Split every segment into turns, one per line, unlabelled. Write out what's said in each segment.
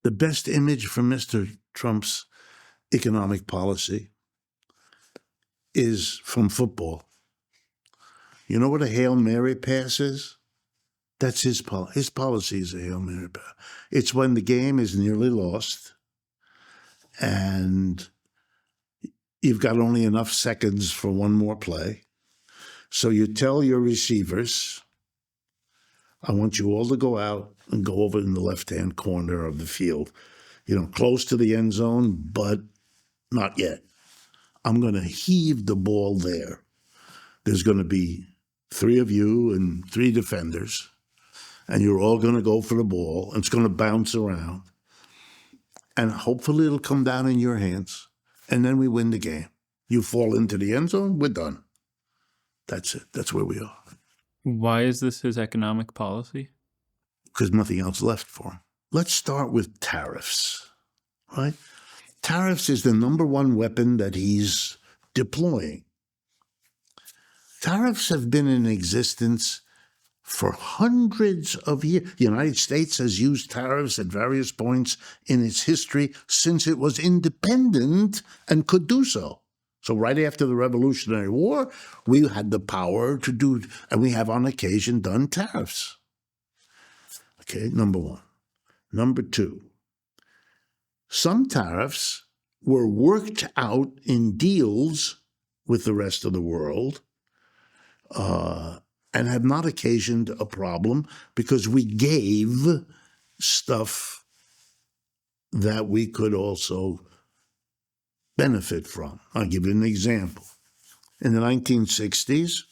The best image for Mr. Trump's economic policy is from football. You know what a Hail Mary pass is? That's his policy. His policy is a Hail Mary pass. It's when the game is nearly lost and you've got only enough seconds for one more play. So you tell your receivers, I want you all to go out and go over in the left-hand corner of the field, close to the end zone, but not yet. I'm going to heave the ball there. There's going to be 3 of you and 3 defenders, and you're all going to go for the ball, and it's going to bounce around. And hopefully it'll come down in your hands, and then we win the game. You fall into the end zone, we're done. That's it. That's where we are.
Why is this his economic policy?
Because nothing else left for him. Let's start with tariffs, right? Tariffs is the number one weapon that he's deploying. Tariffs have been in existence for hundreds of years. The United States has used tariffs at various points in its history since it was independent and could do so. So right after the Revolutionary War, we had the power to do, and we have on occasion done tariffs. Okay, number one. Number two, some tariffs were worked out in deals with the rest of the world and have not occasioned a problem because we gave stuff that we could also benefit from. I'll give you an example. In the 1960s,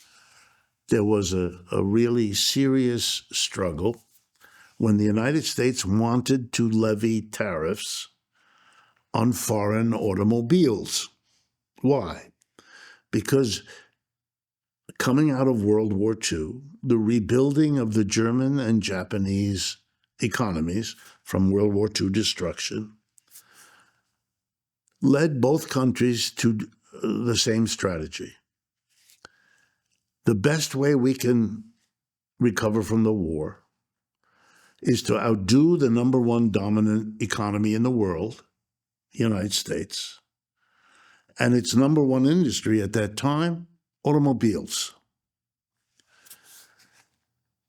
there was a really serious struggle when the United States wanted to levy tariffs on foreign automobiles. Why? Because coming out of World War II, the rebuilding of the German and Japanese economies from World War II destruction led both countries to the same strategy. The best way we can recover from the war is to outdo the number one dominant economy in the world, the United States, and its number one industry at that time, automobiles.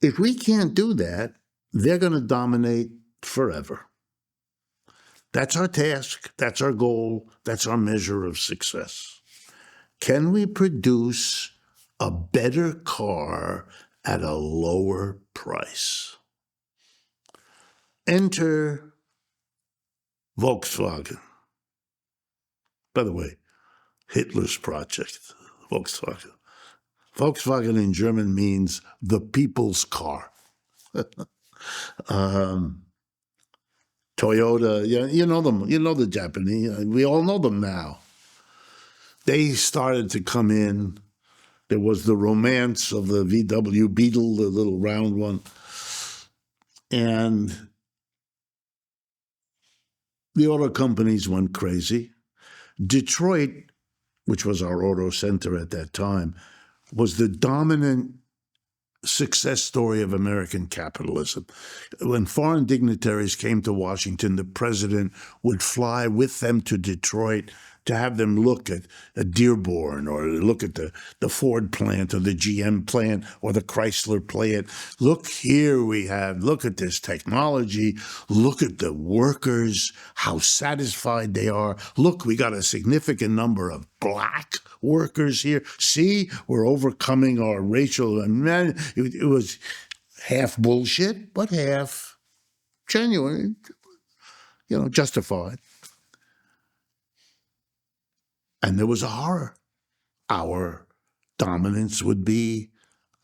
If we can't do that, they're going to dominate forever. That's our task, that's our goal, that's our measure of success. Can we produce a better car at a lower price? Enter Volkswagen. By the way, Hitler's project, Volkswagen. Volkswagen in German means the people's car. Toyota, you know them. You know the Japanese. We all know them now. They started to come in. There was the romance of the VW Beetle, the little round one. And the auto companies went crazy. Detroit, which was our auto center at that time, was the dominant success story of American capitalism. When foreign dignitaries came to Washington, the president would fly with them to Detroit to have them look at Dearborn or look at the Ford plant or the GM plant or the Chrysler plant. Look here look at this technology. Look at the workers, how satisfied they are. Look, we got a significant number of black workers here. See, we're overcoming our racial, and it was half bullshit, but half genuine, justified. And there was a horror. Our dominance would be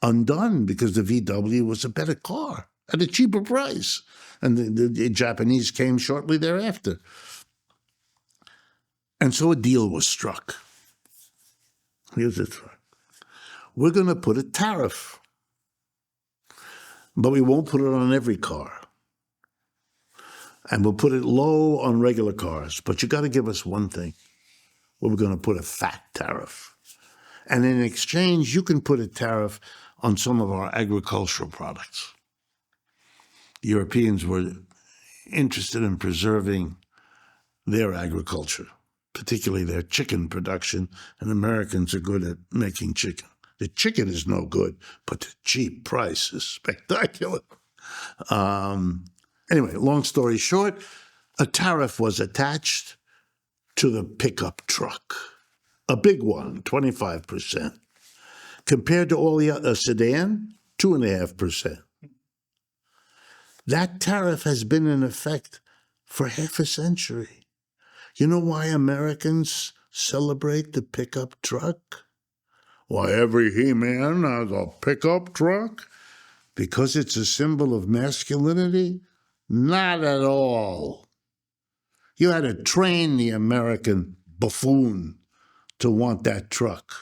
undone because the VW was a better car at a cheaper price. And the Japanese came shortly thereafter. And so a deal was struck. Here's the thing. We're going to put a tariff, but we won't put it on every car. And we'll put it low on regular cars. But you got to give us one thing. We're going to put a fat tariff. And in exchange, you can put a tariff on some of our agricultural products. The Europeans were interested in preserving their agriculture, particularly their chicken production, and Americans are good at making chicken. The chicken is no good, but the cheap price is spectacular. Anyway, long story short, a tariff was attached to the pickup truck, a big one, 25%, compared to all the a sedan, 2.5%. That tariff has been in effect for half a century. You know why Americans celebrate the pickup truck? Why every he-man has a pickup truck? Because it's a symbol of masculinity? Not at all. You had to train the American buffoon to want that truck.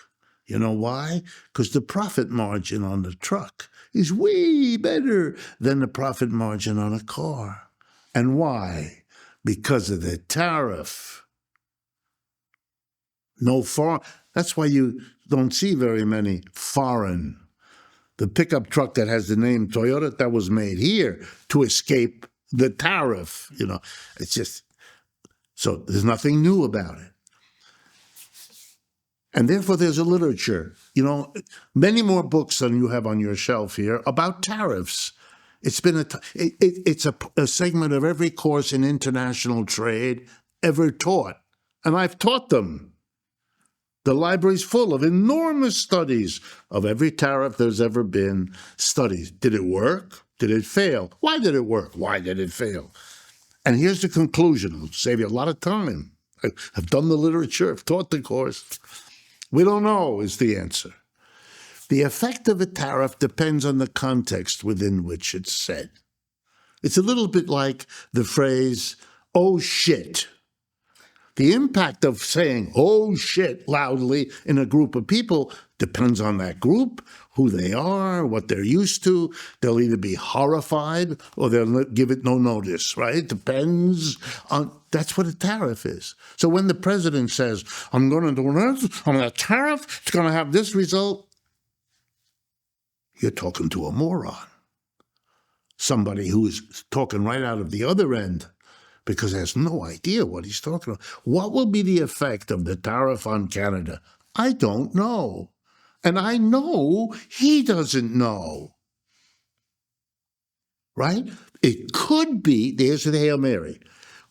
You know why? Because the profit margin on the truck is way better than the profit margin on a car. And why? Because of the tariff. That's why you don't see very many foreign. The pickup truck that has the name Toyota, that was made here to escape the tariff. It's just, so there's nothing new about it. And therefore there's a literature, many more books than you have on your shelf here about tariffs. It's been it's a segment of every course in international trade ever taught. And I've taught them. The library's full of enormous studies of every tariff there's ever been. Studies. Did it work? Did it fail? Why did it work? Why did it fail? And here's the conclusion. It'll save you a lot of time. I've done the literature. I've taught the course. We don't know is the answer. The effect of a tariff depends on the context within which it's said. It's a little bit like the phrase, oh shit. The impact of saying, oh shit, loudly in a group of people depends on that group, who they are, what they're used to. They'll either be horrified or they'll give it no notice, right? It depends on, that's what a tariff is. So when the president says, I'm going to do this, I'm going to tariff, it's going to have this result, you're talking to a moron. Somebody who is talking right out of the other end, because he has no idea what he's talking about. What will be the effect of the tariff on Canada? I don't know. And I know he doesn't know. Right? It could be, there's the Hail Mary.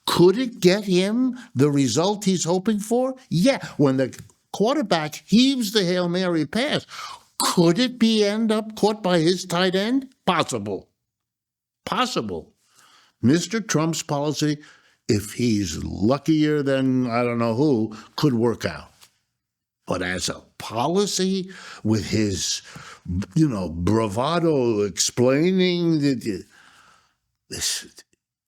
Could it get him the result he's hoping for? Yeah. When the quarterback heaves the Hail Mary pass, could it end up caught by his tight end? Possible. Possible. Mr. Trump's policy, if he's luckier than I don't know who, could work out. But as a policy, with his, bravado explaining this,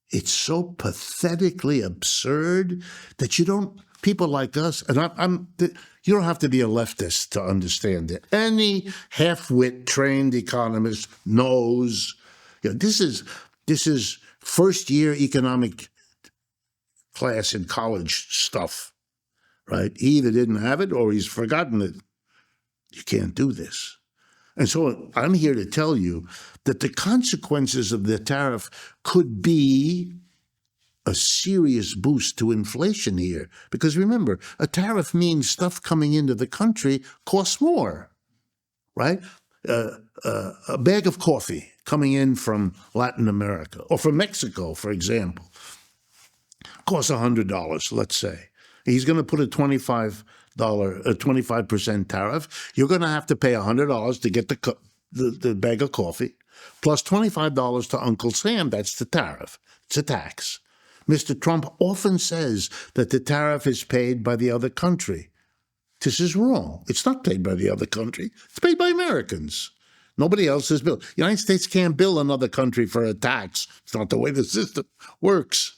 it's so pathetically absurd that people like us, and you don't have to be a leftist to understand it. Any half-wit trained economist knows, this is first-year economic class in college stuff, right? He either didn't have it or he's forgotten it. You can't do this. And so I'm here to tell you that the consequences of the tariff could be a serious boost to inflation here. Because remember, a tariff means stuff coming into the country costs more, right? A bag of coffee coming in from Latin America or from Mexico, for example, costs $100, let's say. He's going to put a $25% tariff. You're going to have to pay $100 to get the bag of coffee, plus $25 to Uncle Sam. That's the tariff. It's a tax. Mr. Trump often says that the tariff is paid by the other country. This is wrong. It's not paid by the other country. It's paid by Americans. Nobody else is billed. The United States can't bill another country for a tax. It's not the way the system works.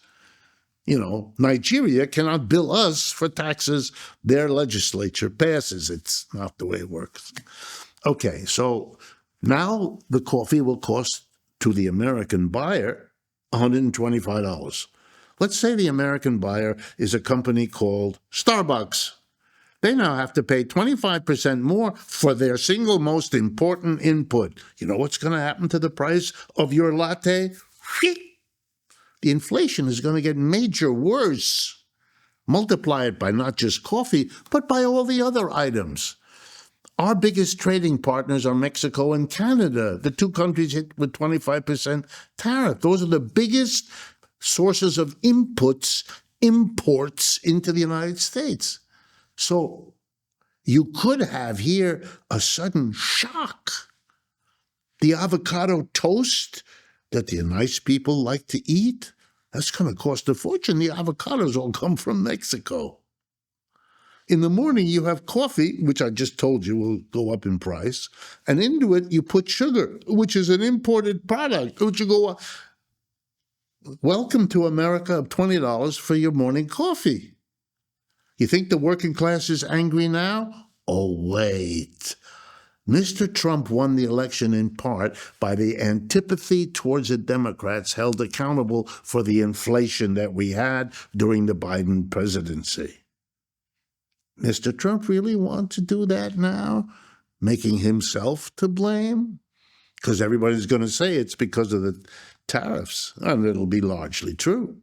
Nigeria cannot bill us for taxes their legislature passes. It's not the way it works. Okay, so now the coffee will cost to the American buyer $125. Let's say the American buyer is a company called Starbucks. They now have to pay 25% more for their single most important input. You know what's going to happen to the price of your latte? the inflation is going to get major worse. Multiply it by not just coffee, but by all the other items. Our biggest trading partners are Mexico and Canada, the two countries hit with 25% tariff. Those are the biggest sources of imports into the United States. So you could have here a sudden shock. The avocado toast that the nice people like to eat, that's going to cost a fortune. The avocados all come from Mexico. In the morning, you have coffee, which I just told you will go up in price, and into it you put sugar, which is an imported product, which will go up. Welcome to America of $20 for your morning coffee. You think the working class is angry now? Oh, wait. Mr. Trump won the election in part by the antipathy towards the Democrats held accountable for the inflation that we had during the Biden presidency. Mr. Trump really want to do that now, making himself to blame? Because everybody's going to say it's because of the tariffs, and it'll be largely true.